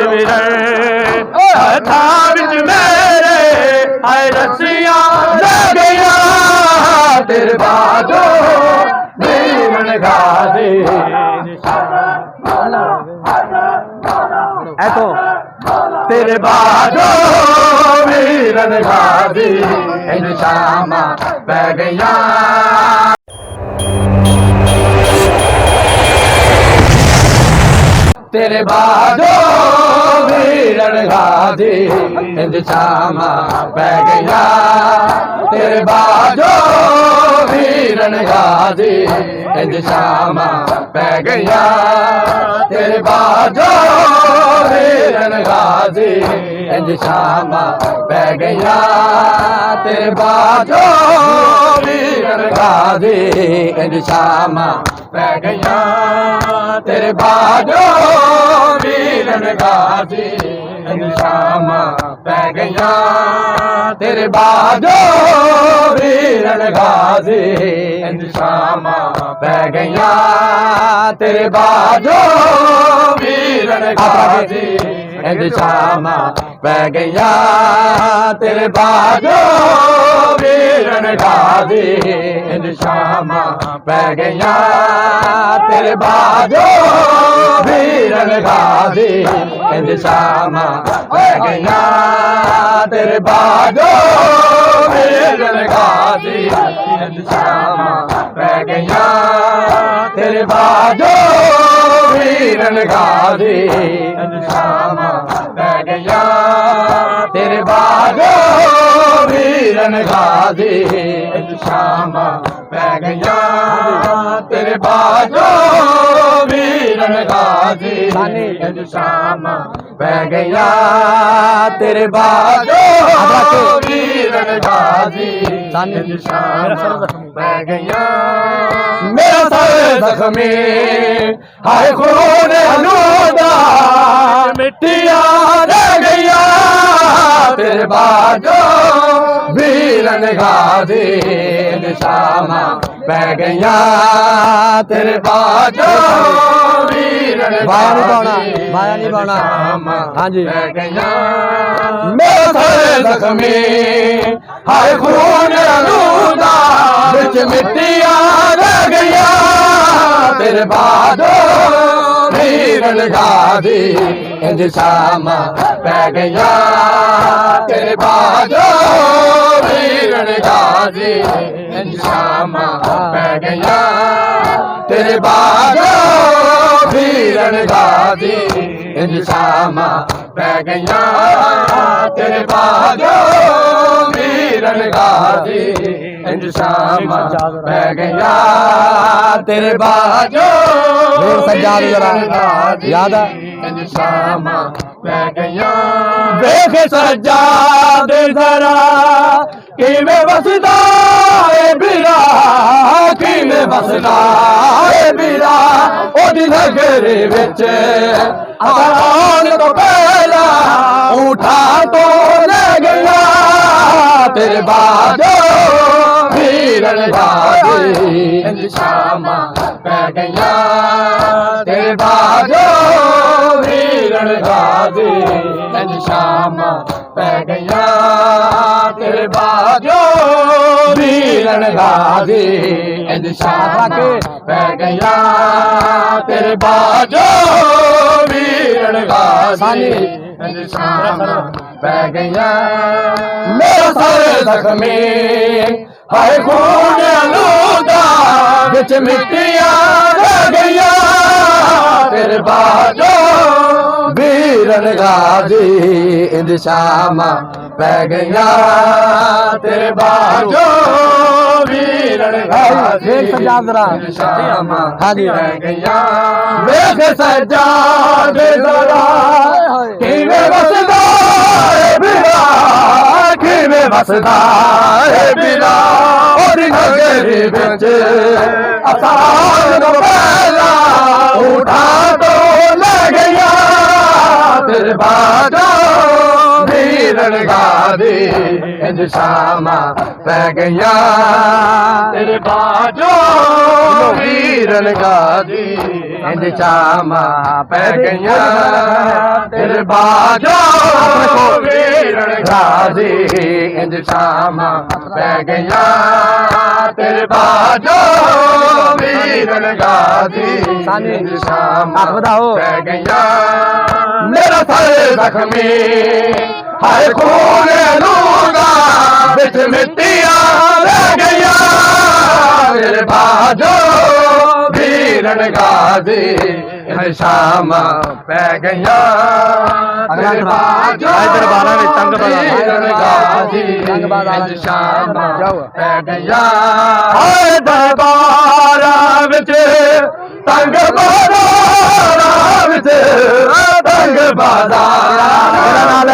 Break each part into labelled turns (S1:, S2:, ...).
S1: ਵੀਰੇ ਹੱਥਾਂ ਵਿੱਚ ਮੇਰੇ ਹਾਏ ਰੱਸੀਆਂ ਲੈ ਗਈਆਂ ਤੇਰੇ ਬਾਝੋਂ ਵੀਰਨ ਗਾਜ਼ੀ ਐਤੋਂ तेरे बाजो वीरन गाजी इन शामा पै गईया तेरे बाजो वीरन गाजी इन शामा पै गईया तेरे बाजो वीरन गाजी इन शामा पै गईया तेरे बाजो वीरन गाजी इंज शामा पै गईया तेरे बाजो वीरन गाजी इंज शामा पै गईया तेरे बाजो वीरन गाजी इंज शामा पै गईया तेरे बाजो वीरन गाजी इंज शामा पै गईया तेरे बाजो वीरन गाजी इंज शामा पै गईया तेरे बाजो वीरन गाजी इंज शामा पै गईया तेरे बाजो वीरन गाजी इंज शामा पै गईया तेरे बाजो वीरन गाजी इंज शामा पै गईया तेरे बाजो वीरन गाजी इंज शामा पै गईया तेरे बाजो वीरन गाजी इंज शामा पै गईया तेरे बाजो वीरन गाजी इंज शामा पै गईया तेरे बाजो वीरन गाजी इंज शामा पै गईया मेरा सर जख्मी हाय खून आलूदा मिट्टियां रह गईया तेरे बाजो वीरन गाजी इंज शामा पै गईया तेरे बाजो वीरन माया नहीं पाना हाँ जी पै गईया मेरा सर जख्मी हाय खून आलूदा बिच मिट्टियां रह गईया तेरे बाजो वीरन गाजी इंज शामा पै गईया तेरे बाजो वीरन गाजी इंज शामा पै गईया तेरे बाजो वीरन गाजी इंज शामा पै गईया तेरे बाजो वीरन गाजी इंज शामा पै गईया तेरे बाजो सज्जाद याद है इंज शामा पै गईया देख सज्जाद जरा किवें वसदा ए बिरा किवें वसदा ए बिरा ओदी नगरी विच आन तो पहला उठा तो ले गया तेरे बाजो वीरन गाजी इंज शामा पै गईया तेरे बाजो वीरन गाजी इंज शामा पै गईया तेरे बाजो वीरन गाजी इंज शामा पै गईया तेरे बाजो वीरन गाजी इंज शामा पै गईया मेरा सर जख्मी हाय खून आलूदा बिच मिट्टियां रह गईया तेरे बाजो वीरन गाजी इंज शामा पै गईया तेरे बाजो वीरन गाजी इंज शामा हाँ जी पै गईया वेख सज्जाद जरा किवें वसदा ए बिरा किवें वसदा ए बिरा ओदी नगरी विच आसान तो पहला उठा तो ले गया तेरे बाजो वीरन गाजी इंज शामा पै गईया तेरे बाजो वीरन गाजी ਇੰਜ ਸ਼ਾਮਾਂ ਪੈ ਗਈਆਂ ਤੇਰੇ ਬਾਜੋ ਵੀਰਨ ਗਾਜ਼ੀ ਇੰਜ ਸ਼ਾਮਾਂ ਪੈ ਗਈਆਂ ਤੇਰੇ ਬਾਜੋ ਵੀਰਨ ਗਾਜ਼ੀ ਇੰਜ ਸ਼ਾਮਾਂ ਪੈ ਗਈਆਂ ਮੇਰਾ ਸਰ ਜ਼ਖਮੀ ਹਾਏ ਖੂਨ ਲੂਗਾ ਵਿੱਚ ਮਿੱਟੀਆਂ ਰਹਿ ਗਈਆਂ ਤੇਰੇ ਬਾਜੋ ਵੀਰਨ ਗਾਜ਼ੀ ਇੰਜ ਸ਼ਾਮਾਂ ਪੈ ਗਈਆਂ ਤੇਰੇ ਬਾਜੋ ਦਰਬਾਰਾਂ ਵਿੱਚ ਤੰਗ ਵੀਰਨ ਗਾਜ਼ੀ ਇੰਜ ਸ਼ਾਮਾਂ ਪੈ ਗਈਆਂ ਹਾਏ ਦਰਬਾਰਾਂ ਵਿੱਚ ਤੰਗ ਬਾਜ਼ਾਰਾਂ ਵਿੱਚ ਤੰਗ ਬਾਜ਼ਾਰਾਂ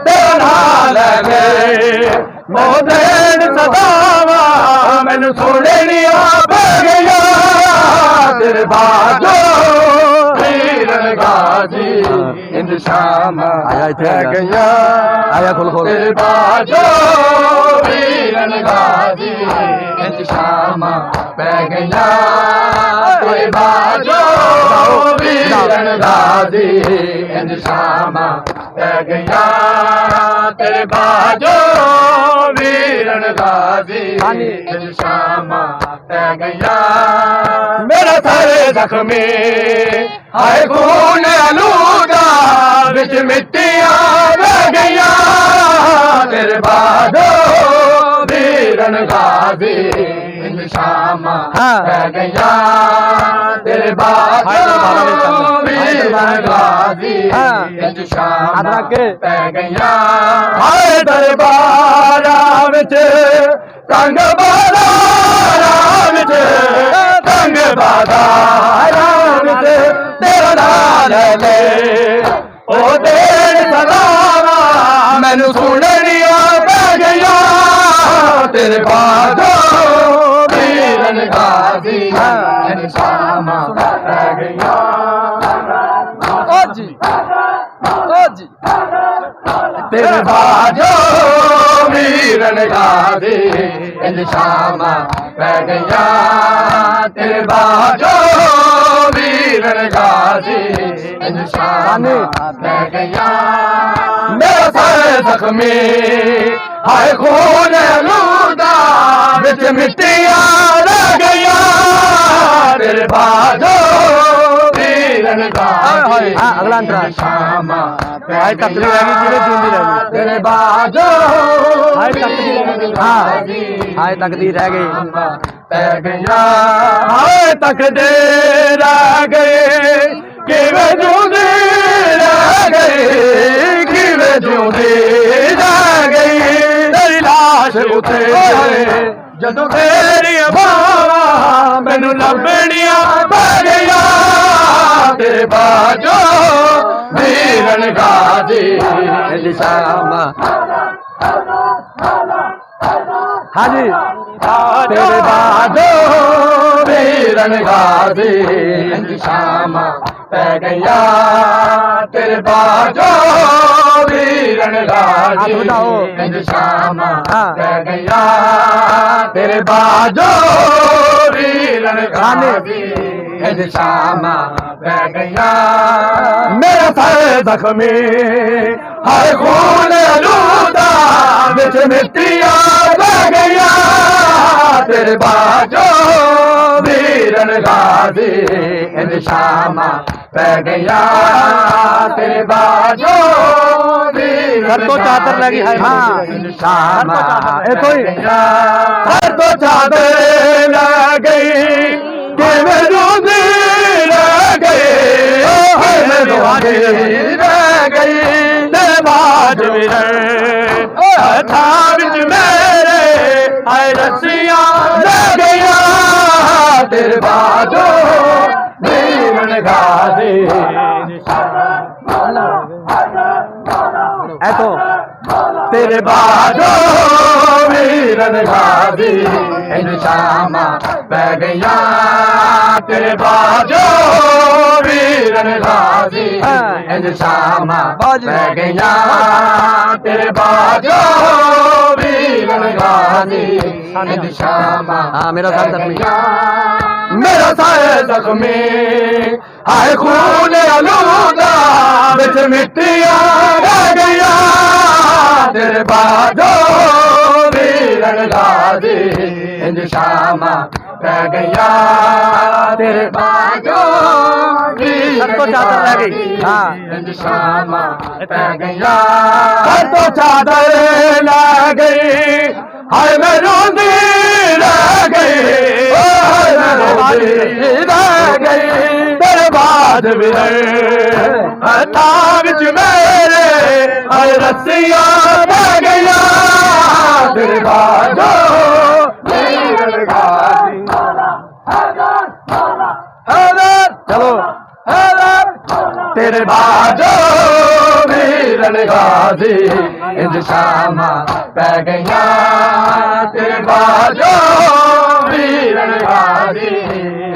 S1: ਤੇਰਾ ਨਾਲ ਵੇ ਮੋਦੇਨ ਸਦਾਵਾਂ ਮੈਨੂੰ ਸੁਣਨੀਆਂ ਪੈ ਗਈਆਂ ਤੇਰੇ ਬਾਜੋ ਵੀਰਨ ਗਾਜ਼ੀ ਇੰਜ ਸ਼ਾਮਾਂ ਪੈ ਗਈਆਂ ਆਇਆ ਖੋਲ ਤੇਰੇ ਬਾਜੋ ਵੀਰਨ ਗਾਜ਼ੀ ਇੰਜ ਸ਼ਾਮਾਂ ਪੈ ਗਈਆਂ ਤੇਰੇ ਬਾਜੋ ਵੀਰਨ ਗਾਜ਼ੀ ਇੰਜ ਸ਼ਾਮਾਂ ਪੈ ਗਈਆਂ ਤੇਰੇ ਬਾਜੋ ਵੀਰਨ ਗਾਜ਼ੀ ਇੰਜ ਸ਼ਾਮਾਂ ਪੈ ਗਈਆਂ ਮੇਰਾ ਸਰ ਜ਼ਖਮੀ ਹਾਏ ਖੂਨ ਆਲੂਦਾ ਵਿੱਚ ਮਿੱਟੀਆਂ ਰਹਿ ਗਈਆਂ ਤੇਰੇ ਬਾਜੋ ਵੀਰਨ ਗਾਜ਼ੀ ਇੰਜ ਸ਼ਾਮਾਂ ਪੈ ਗਈਆਂ ਤੇਰੇ ਬਾਜੋ ਵੀਰਨ ਗਾਜ਼ੀ ਇੰਜ ਸ਼ਾਮਾਂ ਪੈ ਗਈਆਂ ਹਾਏ ਦਰਬਾਰਾਂ ਵਿੱਚ ਤੰਗ ਬਾਜ਼ਾਰਾਂ ਵਿੱਚ ਤੰਗ ਬਾਜ਼ਾਰਾਂ ਵਿੱਚ ਤੇਰਾ ਨਾਲ ਲੈ ਉਹ ਦੇਣ ਸਲਾਵਾਂ ਮੈਨੂੰ ਸੁਣਨੀਆਂ ਪੈ ਗਈਆਂ ਤੇਰੇ ਬਾਜੋ ਵੀਰਨ ਗਾਜ਼ੀ ਇੰਜ ਸ਼ਾਮਾਂ ਪੈ ਗਈਆਂ ਓ ਜੀ ਤੇਰੇ ਬਾਜੋ ਵੀਰਨ ਗਾਜ਼ੀ ਇੰਜ ਸ਼ਾਮਾਂ ਪੈ ਗਈਆਂ ਤੇਰੇ ਬਾਜੋ ਵੀਰਨ ਗਾਜ਼ੀ ਇੰਜ ਸ਼ਾਮਾਂ ਪੈ ਗਈਆਂ ਮੇਰਾ ਸਰ ਜ਼ਖਮੀ ਹਾਏ ਖੂਨ ਲੂਦਾ ਵਿੱਚ ਮਿੱਟੀਆਂ ਰਹਿ ਗਈਆਂ ਤੇਰੇ ਬਾਜੋ ਵੀਰਨ ਗਾਜ਼ੀ ਅਗਲਾ ਅੰਤਰਾ ਸ਼ਾਮਾਂ ਹਾਏ ਤੱਕਦੀ ਰਹਿ ਗਈ ਜਿਹੜੇ ਜਿਉਂਦੀ ਰਹਿ ਗਈ ਤੇਰੇ ਬਾਜੋ ਹਾਏ ਤੱਕਦੀ ਰਹਿ ਗਈ ਹਾਏ ਤੱਕਦੀ ਰਹਿ ਗਈ ਪੈ ਗਈਆਂ ਹਾਏ ਤੱਕਦੇ ਰਹਿ ਗਏ ਕਿਵੇਂ ਜਿਉਂਦੇ ਰਹਿ ਗਏ ਕਿਵੇਂ ਜਿਉਂਦੇ ਰਹਿ ਗਈ ਤੇਰੀ ਲਾਸ਼ ਉੱਤੇ ਜਦੋਂ ਤੇਰੀਆਂ ਬਾਹਾਂ ਮੈਨੂੰ ਲੱਭਣੀਆਂ ਪੈ ਗਈਆਂ ਤੇਰੇ ਬਾਜੋ ਵੀਰਨ ਗਾਜ਼ੀ ਇੰਜ ਸ਼ਾਮਾਂ ਹਾਂਜੀ ਤੇਰੇ ਬਾਜੋ ਵੀਰਨ ਗਾਜ਼ੀ ਇੰਜ ਸ਼ਾਮਾਂ ਪੈ ਗਈਆਂ ਤੇਰੇ ਬਾਜੋ ਵੀਰਨ ਗਾਜ਼ੀ ਇੰਜ ਸ਼ਾਮਾਂ ਪੈ ਗਈਆਂ ਤੇਰੇ ਬਾਜੋ ਵੀਰਨ ਗਾਜ਼ੀ ਇੰਜ ਸ਼ਾਮਾਂ ਪੈ ਗਈਆਂ ਮੇਰਾ ਸਰ ਜ਼ਖਮੀ ਹਾਏ ਖੂਨ ਲੂਦਾ ਵਿੱਚ ਮਿੱਟੀਆਂ ਰਹਿ ਗਈਆਂ ਤੇਰੇ ਬਾਜੋ ਵੀਰਨ ਗਾਜ਼ੀ ਇੰਜ ਸ਼ਾਮਾਂ ਪੈ ਗਈਆਂ ਤੇਰੇ ਬਾਜੋ ਵੀਰਨ ਤੋਂ ਚਾਦਰ ਲੈ ਗਈ ਹਾਂ ਇੰਜ ਸ਼ਾਮਾਂ ਇੱਥੋਂ ਹੀ ਸਰ ਤੋਂ ਚਾਦਰ ਲੈ ਗਈ ਕਿਵੇਂ ਰੋਂਦੀ ਰਹਿ ਗਈ ਹਾਏ ਰੋਂਦੀ ਰਹਿ ਗਈ ਤੇਰੇ ਬਾਜ ਵੀਰਨ ਹੱਥਾਂ ਵਿੱਚ ਮੇਰੇ ਹਾਏ ਰੱਸੀਆਂ ਰਹਿ ਗਈਆਂ ਤੇਰੇ ਬਾਜੋ ਵੀਰਨ ਗਾਜ਼ੀ ਐਤੋਂ ਤੇਰੇ ਬਾਜੋ ਵੀਰਨ ਗਾਜ਼ੀ ਇੰਜ ਸ਼ਾਮਾਂ ਪੈ ਗਈਆਂ ਤੇਰੇ ਬਾਜੋ ਵੀਰਨ ਗਾਜ਼ੀ ਇੰਜ ਸ਼ਾਮਾਂ ਪੈ ਗਈਆਂ ਤੇਰੇ ਬਾਜੋ ਵੀਰਨ ਗਾਜ਼ੀ ਇੰਜ ਸ਼ਾਮਾਂ ਮੇਰਾ ਸਾਥ मेरा साए जख्मी हाय खून आलूदा बिच मिट्टियां रह गया तेरे बाजो वीरन गाजी इंज शामा रह गया तेरे बाजो वीरन
S2: तो चादर रह गई। हाँ।
S1: इंज शामा रह गया तो चादर रह गई हाय मैं रोंदी रह गई हाय मैं रोंदी रह गई तेरे बाद मेरे हथा विच मेरे हाय रस्सियां रह गईयां तेरे बाजो वीरन गाजी चलो तेरे बाजो वीरन गाजी इंज शामा पै गईयां तेरे बाजो वीरन गाजी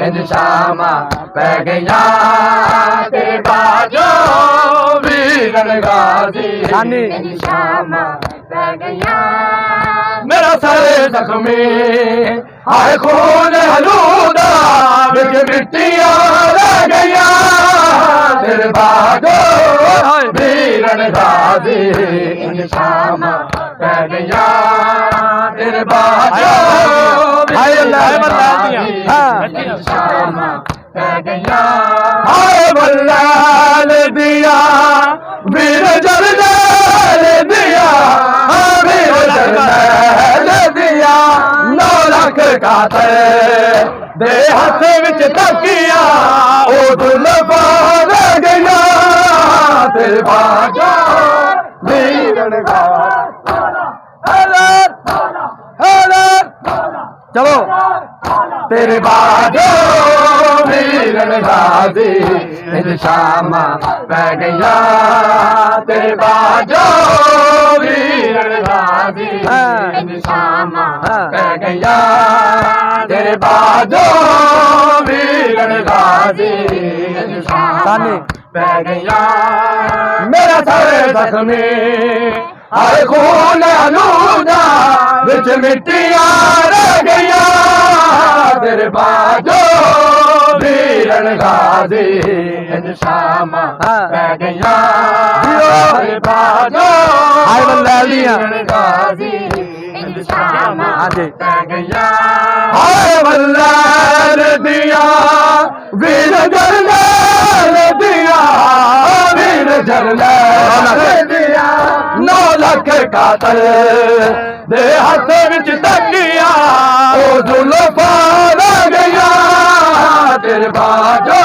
S1: इंज शामा पै गईयां तेरे बाजो वीरन गाजी इंज शामा पै गईयां मेरा सर जख्मी हाय खून आलूदा बिच मिट्टियां रह गईयां तेरे बाजो वीरन गाजी इंज शामा पै गईयां तेरे बाजो इंज शामा पै गईयां हाय बल्लाल दिया वीर जरनैल दिया वीर जरनैल दिया 9 लाख कातर दे हथ विच तकिया ओ दुल्फा रह गया तेरे बाजो वीरन चलो तेरे बाजो वीरन गाजी इंज शामा पै गईया तेरे बाजो वीरन गाजी इंज शामा पै गईया तेरे बाजो वीरन गाजी इंज शामा पै गईया मेरा सर जख्मी हाय खून आलूदा बिच मिट्टियां रह गईयां तेरे बाजो वीरन गाजी इंज शामा पै गईयां तेरे बाजो हाय वीरन गाजी इंज शामा पै गईयां हाय वल्लाल दिया वीर जरनैल दिया वीर जरनैल दिया 9 लाख कातर दे हथ विच तकिया ओ जुल्फा रह गईया तेरे बाजो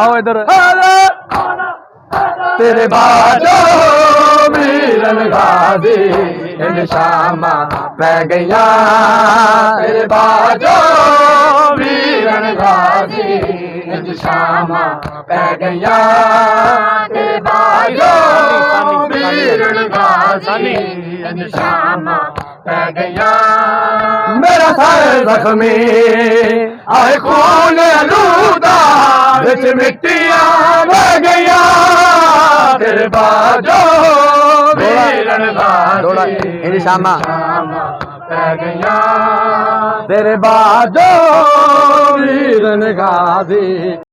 S1: आओ इधर तेरे बाजो वीरन गाजी इंज शामा पै गईया तेरे बाजो वीरन गाजी इंज शामा पै गईया तेरे बाजो वीरन गाजी इंज शामा पै गईया मेरा सर जख्मी आए खून आलूदा बिच मिट्टियां रह गईयां तेरे बाजो वीरन गाजी इंज शामा पै गईयां तेरे बाजो वीरन गाजी।